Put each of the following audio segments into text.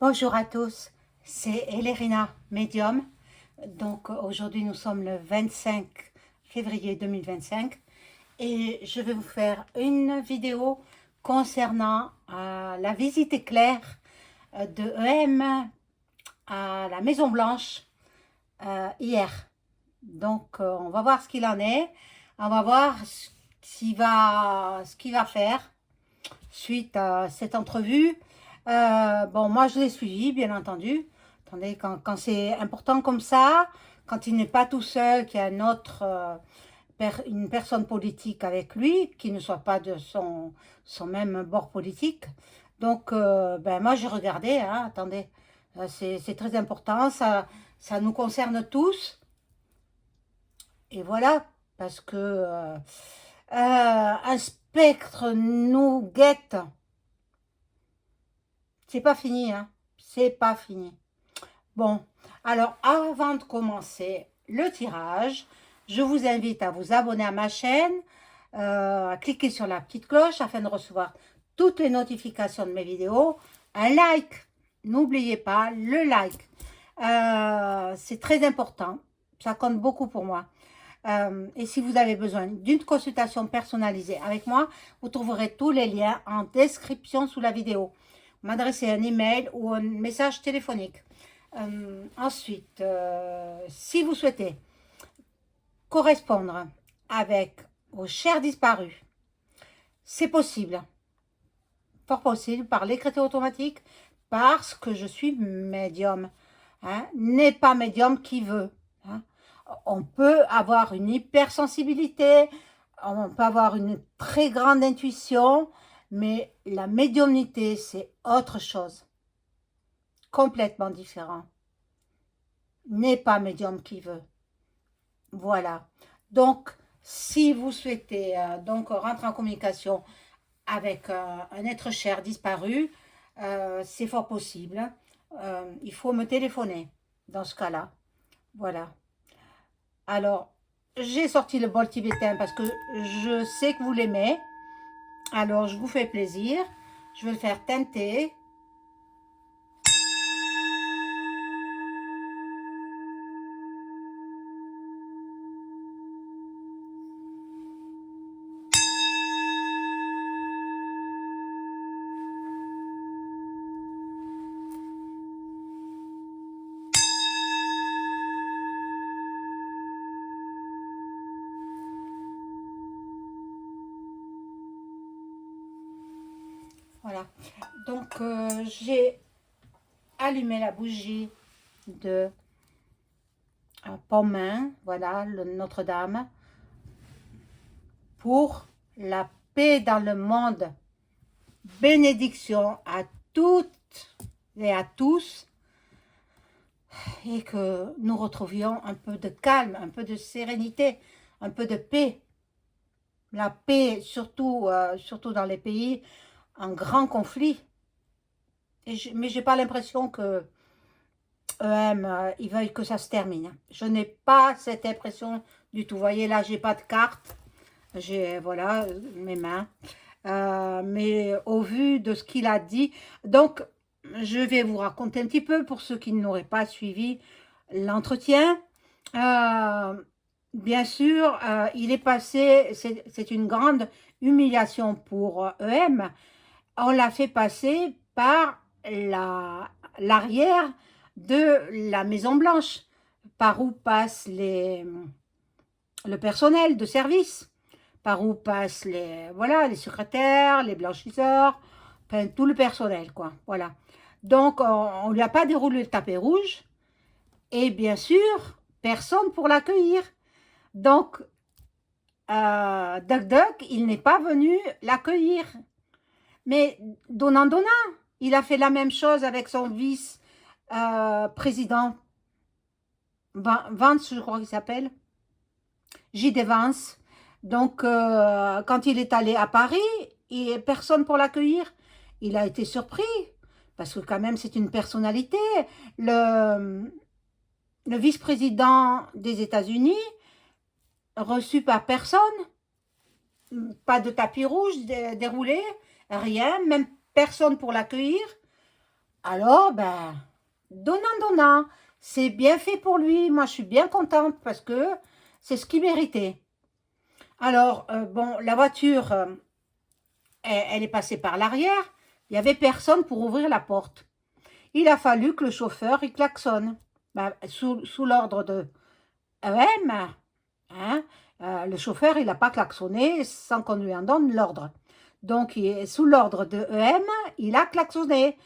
Bonjour à tous, c'est Elérina, médium. Donc aujourd'hui nous sommes le 25 février 2025 et je vais vous faire une vidéo concernant la visite éclair de EM à la Maison Blanche hier. Donc on va voir ce qu'il en est, on va voir ce qu'il va faire suite à cette entrevue. Bon, moi, je l'ai suivi, bien entendu. Attendez, quand c'est important comme ça, quand il n'est pas tout seul, qu'il y a une personne politique avec lui, qui ne soit pas de son même bord politique. Donc, ben, moi, j'ai regardé, hein, attendez, c'est très important, ça nous concerne tous. Et voilà, parce que un spectre nous guette. C'est pas fini, hein. C'est pas fini. Bon, alors avant de commencer le tirage, je vous invite à vous abonner à ma chaîne, à cliquer sur la petite cloche afin de recevoir toutes les notifications de mes vidéos. Un like, n'oubliez pas le like. C'est très important, ça compte beaucoup pour moi. Et si vous avez besoin d'une consultation personnalisée avec moi, vous trouverez tous les liens en description sous la vidéo. M'adresser un email ou un message téléphonique. Ensuite, si vous souhaitez correspondre avec vos chers disparus, c'est possible, fort possible, par l'écriture automatique, parce que je suis médium. Hein, n'est pas médium qui veut. Hein. On peut avoir une hypersensibilité, on peut avoir une très grande intuition, mais la médiumnité, c'est autre chose, complètement différent. N'est pas médium qui veut. Voilà. Donc, si vous souhaitez donc rentrer en communication avec un être cher disparu, c'est fort possible. Il faut me téléphoner dans ce cas-là. Voilà. Alors, j'ai sorti le bol tibétain parce que je sais que vous l'aimez. Alors, je vous fais plaisir. Je vais le faire teinter. Voilà. Donc, j'ai allumé la bougie de Pomain, voilà, Notre-Dame, pour la paix dans le monde. Bénédiction à toutes et à tous, et que nous retrouvions un peu de calme, un peu de sérénité, un peu de paix. La paix, surtout dans les pays en grand conflit. Mais je n'ai pas l'impression que eux-mêmes, ils veuillent que ça se termine. Je n'ai pas cette impression du tout. Vous voyez, là, j'ai pas de carte. J'ai, voilà, mes mains. Mais au vu de ce qu'il a dit, donc, je vais vous raconter un petit peu pour ceux qui n'auraient pas suivi l'entretien. Bien sûr, il est passé, c'est une grande humiliation pour EM. On l'a fait passer par l'arrière de la Maison Blanche, par où passe le personnel de service, par où passent les secrétaires, les blanchisseurs, enfin, tout le personnel, quoi. Voilà. Donc, on ne lui a pas déroulé le tapis rouge, et bien sûr, personne pour l'accueillir. Donc, Duck Duck, il n'est pas venu l'accueillir. Mais donnant, il a fait la même chose avec son vice-président, Vance, je crois qu'il s'appelle, J.D. Vance. Donc, quand il est allé à Paris, il n'y a personne pour l'accueillir. Il a été surpris, parce que quand même, c'est une personnalité. Le, le vice-président des États-Unis, reçu par personne, pas de tapis rouge déroulé, rien, même personne pour l'accueillir. Alors, ben, donnant, c'est bien fait pour lui. Moi, je suis bien contente parce que c'est ce qu'il méritait. Alors, bon, la voiture, elle est passée par l'arrière. Il n'y avait personne pour ouvrir la porte. Il a fallu que le chauffeur, il klaxonne. Ben, sous l'ordre de EM, hein, le chauffeur, il n'a pas klaxonné sans qu'on lui en donne l'ordre. Donc, sous l'ordre de EM, il a klaxonné.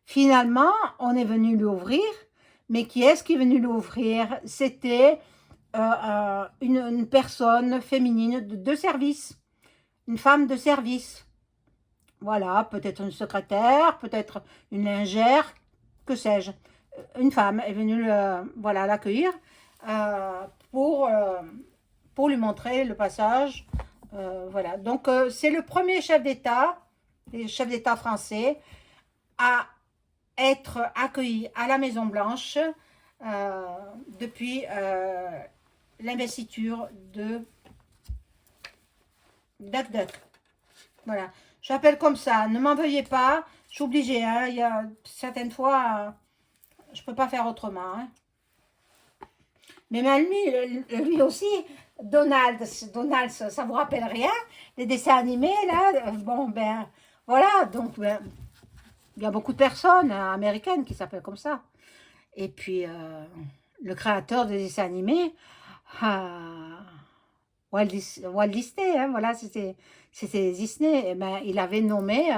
Finalement, on est venu lui ouvrir, mais qui est-ce qui est venu lui ouvrir? C'était une personne féminine de service, une femme de service. Voilà, peut-être une secrétaire, peut-être une lingère, que sais-je. Une femme est venue voilà, l'accueillir euh, pour, euh, pour lui montrer le passage. Voilà, donc c'est le premier le chef d'État français, à être accueilli à la Maison Blanche euh, depuis l'investiture de Duck Duck. Voilà, j'appelle comme ça, ne m'en veuillez pas, je suis obligée, hein, il y a certaines fois, je ne peux pas faire autrement. Hein. Mais même lui aussi, Donald, ça vous rappelle rien? Les dessins animés, là, bon, ben, voilà, donc, ben, il y a beaucoup de personnes américaines qui s'appellent comme ça. Et puis, le créateur des dessins animés, ah, Walt Disney, hein, voilà, c'était Disney, eh ben, il avait nommé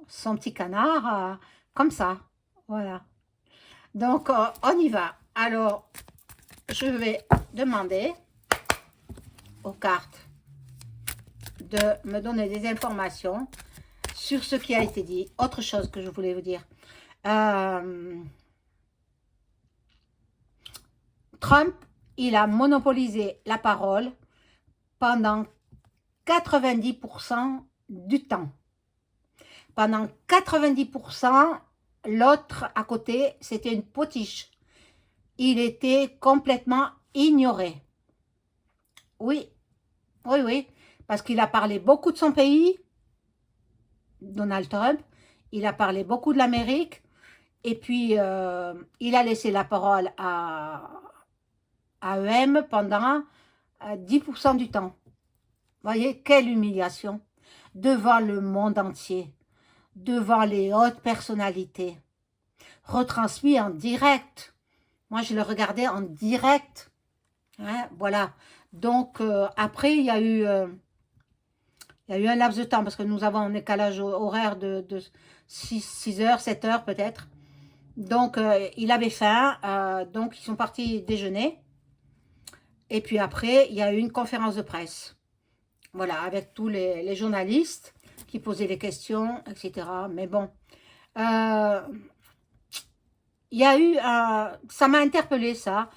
son petit canard comme ça, voilà. Donc, on y va. Alors, je vais demander aux cartes de me donner des informations sur ce qui a été dit. Autre chose que je voulais vous dire. Trump, il a monopolisé la parole pendant 90% du temps. Pendant 90%, l'autre à côté, c'était une potiche. Il était complètement ignoré. Oui, oui, parce qu'il a parlé beaucoup de son pays, Donald Trump, il a parlé beaucoup de l'Amérique, et puis il a laissé la parole à EM pendant 10% du temps. Vous voyez, quelle humiliation devant le monde entier, devant les hautes personnalités, retransmis en direct. Moi, je le regardais en direct. Hein, voilà. Donc, après, il y a eu un laps de temps parce que nous avons un décalage horaire de 6 heures, 7 heures peut-être. Donc, il avait faim. Donc, ils sont partis déjeuner. Et puis après, il y a eu une conférence de presse. Voilà, avec tous les journalistes qui posaient des questions, etc. Mais bon, il y a eu, ça m'a interpellé ça.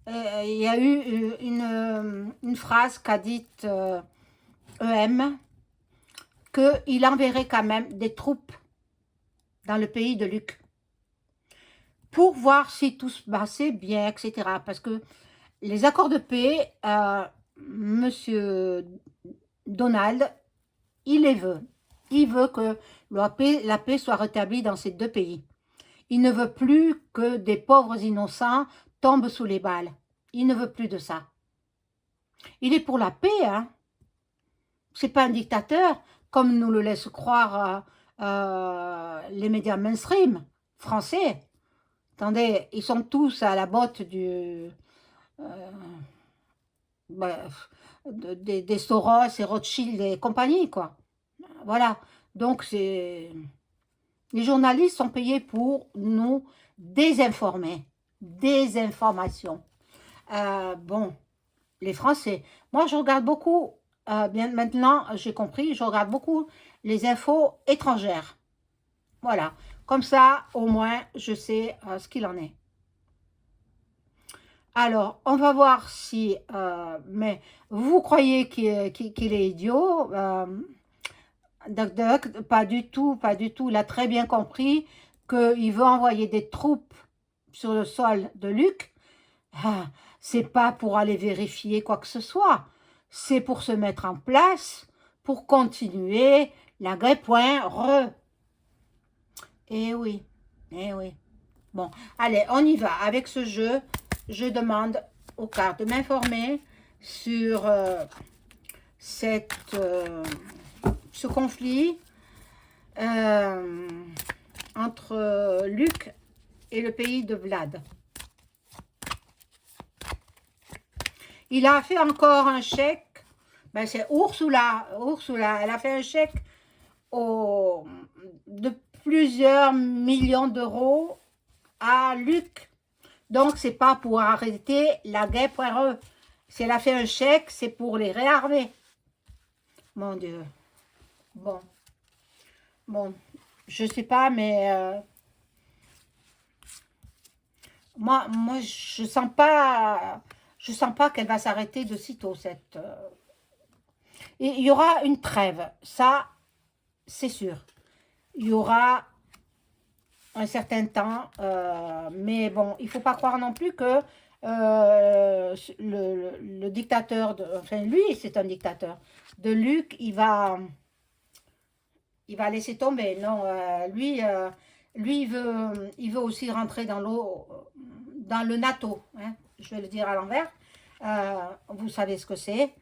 Il y a eu une phrase qu'a dite EM, qu'il enverrait quand même des troupes dans le pays de Luc pour voir si tout se passait bien, etc. Parce que les accords de paix, Monsieur Donald, il les veut. Il veut que la paix soit rétablie dans ces deux pays. Il ne veut plus que des pauvres innocents tombent sous les balles. Il ne veut plus de ça. Il est pour la paix, hein. C'est pas un dictateur, comme nous le laissent croire les médias mainstream français. Attendez, ils sont tous à la botte bref, des Soros et Rothschild et compagnie, quoi. Voilà. Donc, les journalistes sont payés pour nous désinformer. Désinformation. Bon, les Français. Moi, je regarde beaucoup, bien maintenant, j'ai compris, je regarde beaucoup les infos étrangères. Voilà. Comme ça, au moins, je sais ce qu'il en est. Alors, on va voir si... mais vous croyez qu'il est idiot Duck Duck, pas du tout, pas du tout. Il a très bien compris qu'il veut envoyer des troupes sur le sol de Luc. Ah, c'est pas pour aller vérifier quoi que ce soit. C'est pour se mettre en place, pour continuer la guerre point re. Eh oui, eh oui. Bon, allez, on y va. Avec ce jeu, je demande aux cartes de m'informer sur cette, ce conflit euh, entre Luc et le pays de Vlad. Il a fait encore un chèque, ben c'est Ursula, Ursula, elle a fait un chèque au, de plusieurs millions d'euros à Luc. Donc, c'est pas pour arrêter la guerre pour eux. Si elle a fait un chèque, c'est pour les réarmer. Mon Dieu. Bon, bon, je sais pas, mais moi, je sens pas qu'elle va s'arrêter de sitôt cette. Et il y aura une trêve, ça, c'est sûr. Il y aura un certain temps, mais bon, il faut pas croire non plus que le dictateur, enfin lui, c'est un dictateur. De Luc, il va laisser tomber. Non, lui, il veut aussi rentrer dans le NATO. Hein, je vais le dire à l'envers. Vous savez ce que c'est.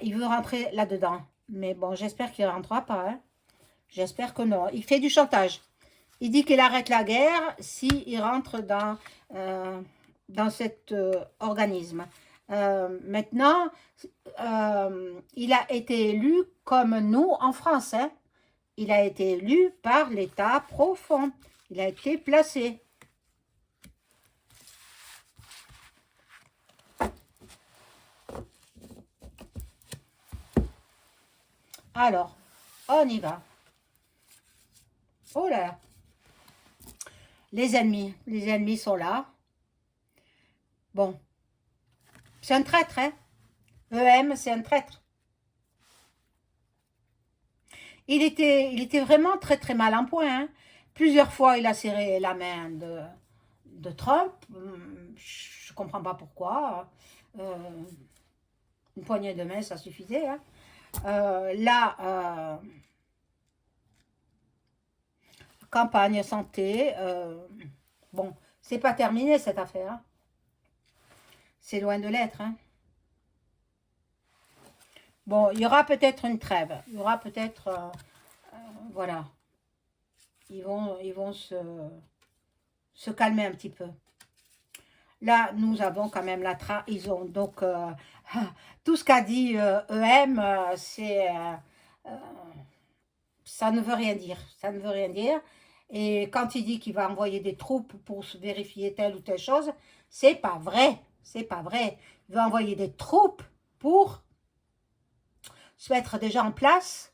Il veut rentrer là-dedans. Mais bon, j'espère qu'il ne rentrera pas. Hein. J'espère que non. Il fait du chantage. Il dit qu'il arrête la guerre s'il rentre dans cet organisme. Maintenant, il a été élu comme nous en France. Hein. Il a été élu par l'État profond. Il a été placé. Alors, on y va. Oh là, les ennemis sont là. Bon, c'est un traître, hein. EM, c'est un traître. Il était vraiment très très mal en point. Hein. Plusieurs fois, il a serré la main de Trump. Je ne comprends pas pourquoi. Une poignée de main, ça suffisait. Hein. Là, campagne santé. Bon, c'est pas terminé cette affaire. Hein. C'est loin de l'être. Hein. Bon, il y aura peut-être une trêve. Il y aura peut-être... voilà. Ils vont se calmer un petit peu. Là, nous avons quand même la trahison. Donc, tout ce qu'a dit EM, ça ne veut rien dire. Ça ne veut rien dire. Et quand il dit qu'il va envoyer des troupes pour vérifier telle ou telle chose, c'est pas vrai. C'est pas vrai. Il va envoyer des troupes pour se mettre déjà en place.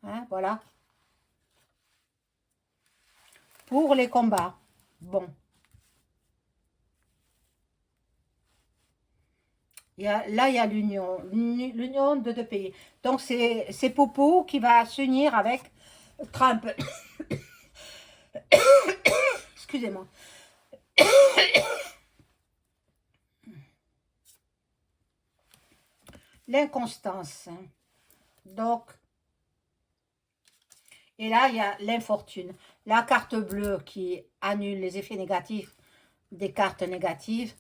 Hein, voilà. Pour les combats. Bon. Là, il y a l'union de deux pays. Donc, c'est Popo qui va s'unir avec Trump. Excusez-moi. L'inconstance. Donc, et là, il y a l'infortune. La carte bleue qui annule les effets négatifs des cartes négatives.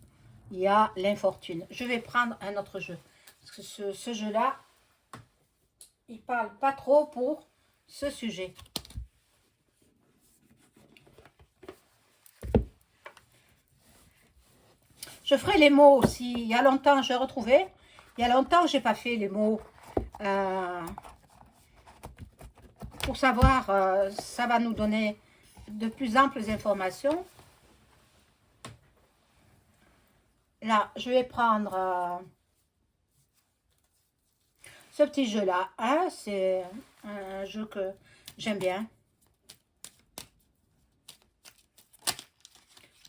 Il y a l'infortune. Je vais prendre un autre jeu. Parce que ce jeu-là, il parle pas trop pour ce sujet. Je ferai les mots aussi. Il y a longtemps, je l'ai retrouvé. Il y a longtemps, je n'ai pas fait les mots. Pour savoir, ça va nous donner de plus amples informations. Là, je vais prendre ce petit jeu-là. Hein, c'est un jeu que j'aime bien.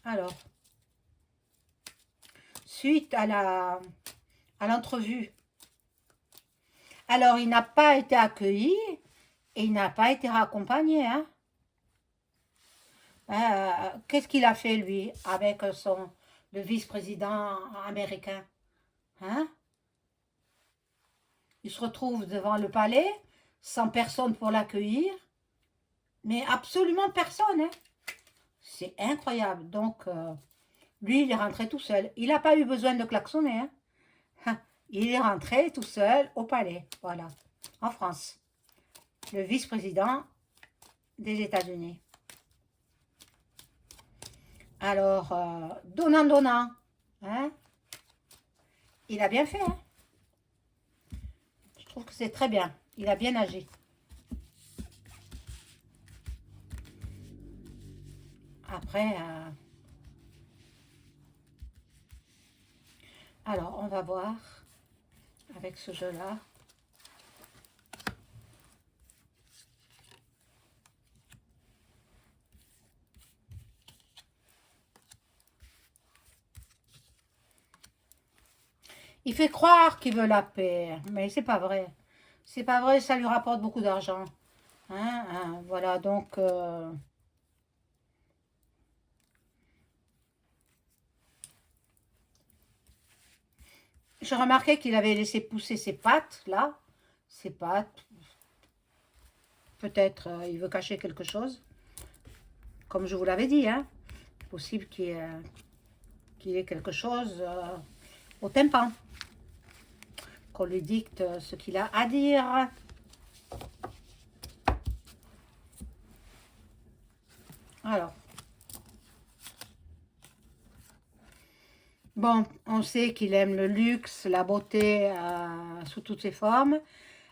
Alors, suite à l'entrevue. Alors, il n'a pas été accueilli et il n'a pas été raccompagné. Hein. Qu'est-ce qu'il a fait, lui, avec le vice-président américain? Hein? Il se retrouve devant le palais, sans personne pour l'accueillir, Mais absolument personne, hein. C'est incroyable. Donc, lui, il est rentré tout seul. Il n'a pas eu besoin de klaxonner, hein. Il est rentré tout seul au palais, voilà, en France. Le vice-président des États-Unis. Alors, donnant, hein, il a bien fait, hein. Je trouve que c'est très bien. Il a bien agi. Après, alors, on va voir avec ce jeu-là. Il fait croire qu'il veut la paix, mais c'est pas vrai. C'est pas vrai, ça lui rapporte beaucoup d'argent. Voilà, donc... j'ai remarqué qu'il avait laissé pousser ses pattes, là. Ses pattes. Peut-être il veut cacher quelque chose. Comme je vous l'avais dit, hein. Possible qu'il y ait quelque chose au tympan. Qu'on lui dicte ce qu'il a à dire. Alors. Bon, on sait qu'il aime le luxe, la beauté sous toutes ses formes.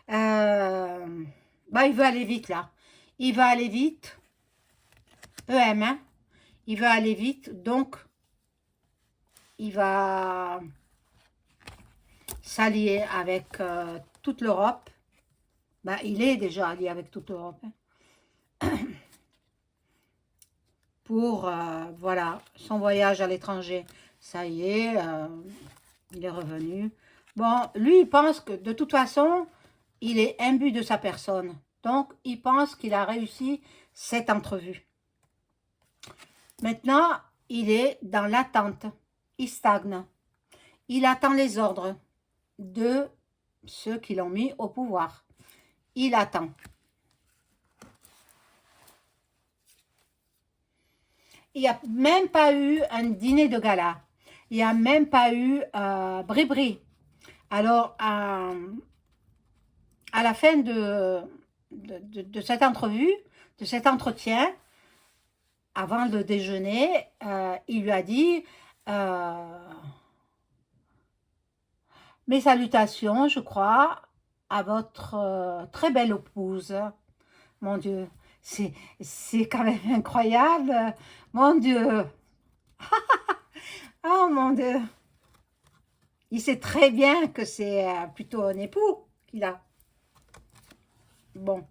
Bah, il veut aller vite, là. Il va aller vite. EM, hein. Il va aller vite, donc il va s'allier avec toute l'Europe. Bah, il est déjà allié avec toute l'Europe. Hein. Pour, voilà, son voyage à l'étranger. Ça y est, il est revenu. Bon, lui, il pense que de toute façon, il est imbu de sa personne. Donc, il pense qu'il a réussi cette entrevue. Maintenant, il est dans l'attente. Il stagne. Il attend les ordres de ceux qui l'ont mis au pouvoir. Il attend. Il n'y a même pas eu un dîner de gala. Il n'y a même pas eu bri-bri. Alors, à la fin de cette entrevue, de cet entretien, avant le déjeuner, il lui a dit mes salutations, je crois, à votre très belle épouse. Mon Dieu, c'est quand même incroyable. Mon Dieu. Oh mon Dieu. Il sait très bien que c'est plutôt un époux qu'il a. Bon.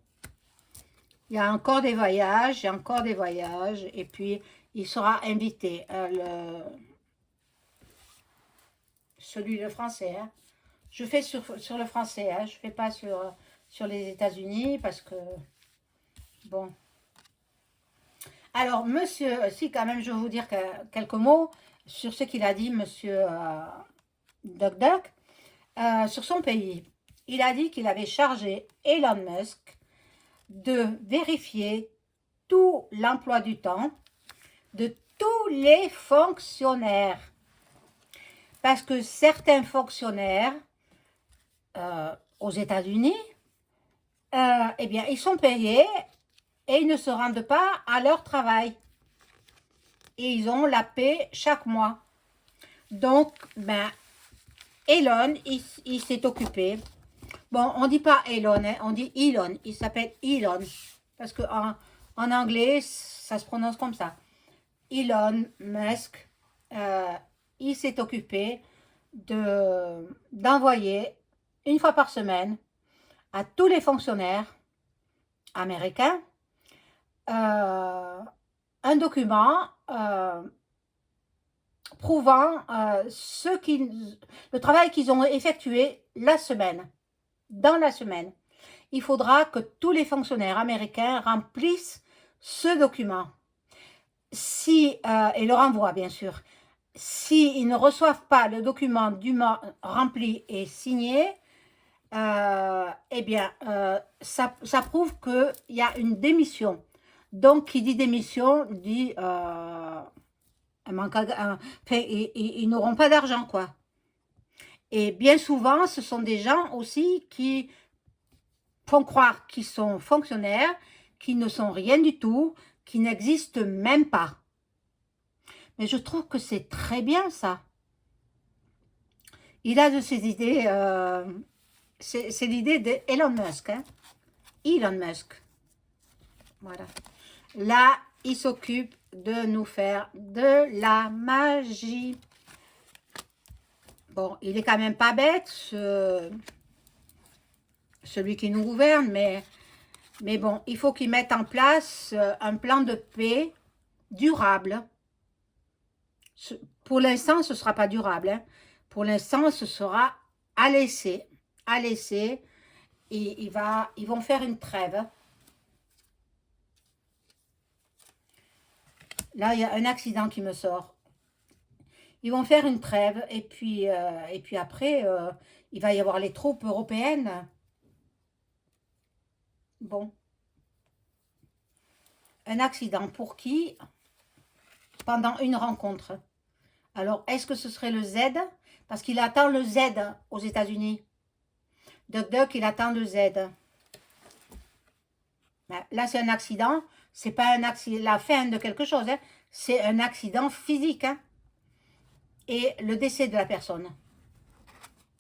Il y a encore des voyages, il y a encore des voyages. Et puis, il sera invité. Celui, le français. Hein. Je fais sur le français. Hein. Je ne fais pas sur les États-Unis parce que... Bon. Alors, monsieur... Si, quand même, je vais vous dire quelques mots sur ce qu'il a dit, monsieur Duck Duck, sur son pays. Il a dit qu'il avait chargé Elon Musk de vérifier tout l'emploi du temps de tous les fonctionnaires. Parce que certains fonctionnaires aux États-Unis, eh bien, ils sont payés et ils ne se rendent pas à leur travail. Et ils ont la paie chaque mois. Donc, ben, Elon, il s'est occupé. Bon, on ne dit pas Elon, hein, on dit Elon. Il s'appelle Elon. Parce qu'en anglais, ça se prononce comme ça. Elon Musk, il s'est occupé d'envoyer une fois par semaine à tous les fonctionnaires américains un document prouvant le travail qu'ils ont effectué la semaine. Dans la semaine, il faudra que tous les fonctionnaires américains remplissent ce document. Et le renvoient, bien sûr. S'ils ne reçoivent pas le document dûment rempli et signé, eh bien, ça prouve qu'il y a une démission Donc, qui dit démission, dit un manque enfin, ils n'auront pas d'argent, quoi. Et bien souvent, ce sont des gens aussi qui font croire qu'ils sont fonctionnaires, qui ne sont rien du tout, qui n'existent même pas. Mais je trouve que c'est très bien, ça. Il a de ces idées, c'est l'idée d'Elon Musk, hein. Elon Musk. Voilà. Là, il s'occupe de nous faire de la magie. Bon, il est quand même pas bête, celui qui nous gouverne, mais bon, il faut qu'il mette en place un plan de paix durable. Pour l'instant, ce ne sera pas durable, hein. Pour l'instant, ce sera à laisser. À laisser. Et ils vont faire une trêve. Là, il y a un accident qui me sort. Ils vont faire une trêve. Et puis après, il va y avoir les troupes européennes. Bon. Un accident pour qui? Pendant une rencontre. Alors, est-ce que ce serait le Z? Parce qu'il attend le Z aux États-Unis. Duck Duck, il attend le Z. Là, c'est un accident. C'est pas un accident, la fin de quelque chose. Hein. C'est un accident physique. Hein. Et le décès de la personne.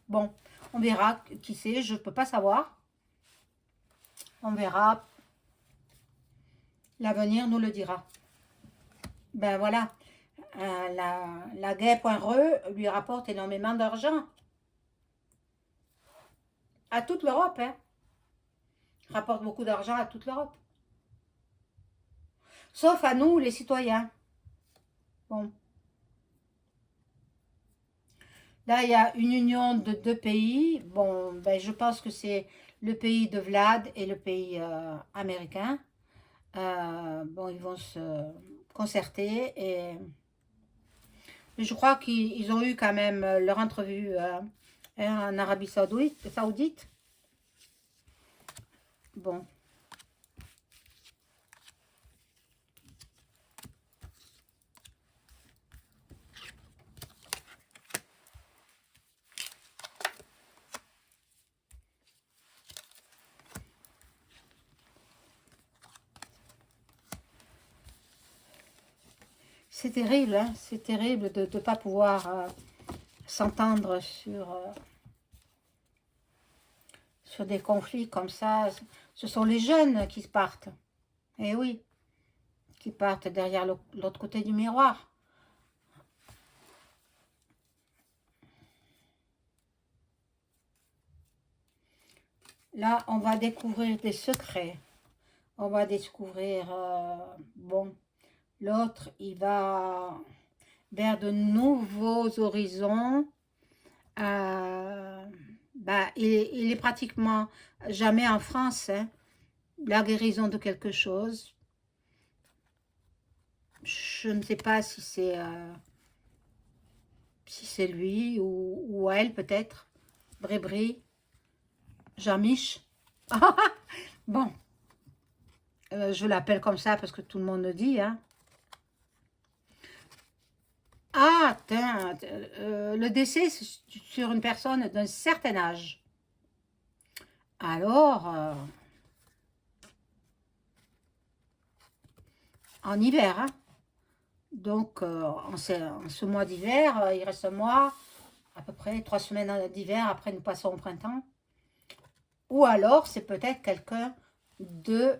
Bon, on verra qui c'est. Je ne peux pas savoir. On verra. L'avenir nous le dira. Ben voilà. La Gay.re lui rapporte énormément d'argent. À toute l'Europe. Hein. Rapporte beaucoup d'argent à toute l'Europe. Sauf à nous, les citoyens. Bon. Là, il y a une union de deux pays. Bon, ben, je pense que c'est le pays de Vlad et le pays américain. Bon, ils vont se concerter. Mais je crois qu'ils ont eu quand même leur entrevue en Arabie Saoudite. Bon. C'est terrible, hein? C'est terrible de ne pas pouvoir s'entendre sur des conflits comme ça. Ce sont les jeunes qui partent. Eh oui, qui partent derrière l'autre côté du miroir. Là, on va découvrir des secrets. On va découvrir, bon, l'autre, il va vers de nouveaux horizons. Bah, il est pratiquement jamais en France. Hein. La guérison de quelque chose. Je ne sais pas si c'est lui ou elle peut-être. Brébry, Jean-Mich. Bon, je l'appelle comme ça parce que tout le monde le dit. Hein. Ah, le décès sur une personne d'un certain âge. Alors, en hiver, hein. Donc, en ce mois d'hiver, il reste un mois, à peu près 3 semaines d'hiver, après nous passons au printemps. Ou alors, c'est peut-être quelqu'un de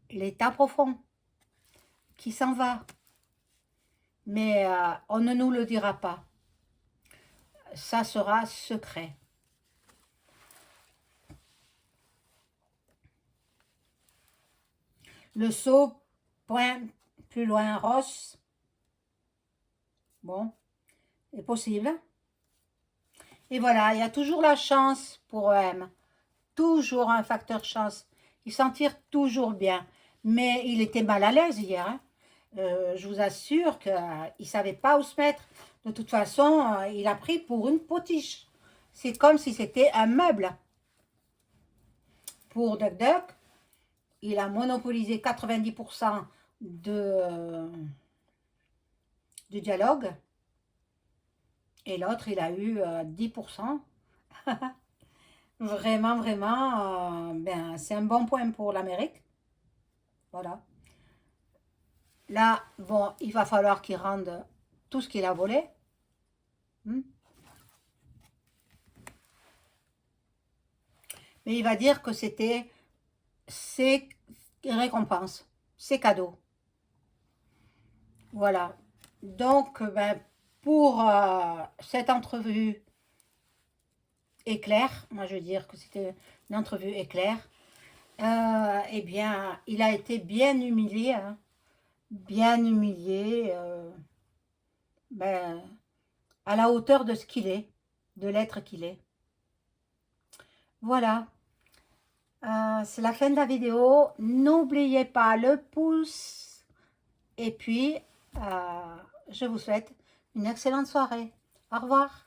l'état profond qui s'en va. Mais on ne nous le dira pas. Ça sera secret. Le saut, point plus loin, Ross. Bon, c'est possible. Et voilà, il y a toujours la chance pour M. Toujours un facteur chance. Il s'en tire toujours bien. Mais il était mal à l'aise hier. Hein. Je vous assure qu'il ne savait pas où se mettre. De toute façon, il a pris pour une potiche. C'est comme si c'était un meuble. Pour Duck Duck, il a monopolisé 90% du dialogue, et l'autre, il a eu 10%. Vraiment, vraiment, ben, c'est un bon point pour l'Amérique. Voilà. Là, bon, il va falloir qu'il rende tout ce qu'il a volé. Hmm. Mais il va dire que c'était ses récompenses, ses cadeaux. Voilà. Donc, ben, pour cette entrevue éclair, moi je veux dire que c'était une entrevue éclair, eh bien, il a été bien humilié, hein, bien humilié, ben, à la hauteur de ce qu'il est, de l'être qu'il est. Voilà, c'est la fin de la vidéo. N'oubliez pas le pouce. Et puis, je vous souhaite une excellente soirée. Au revoir.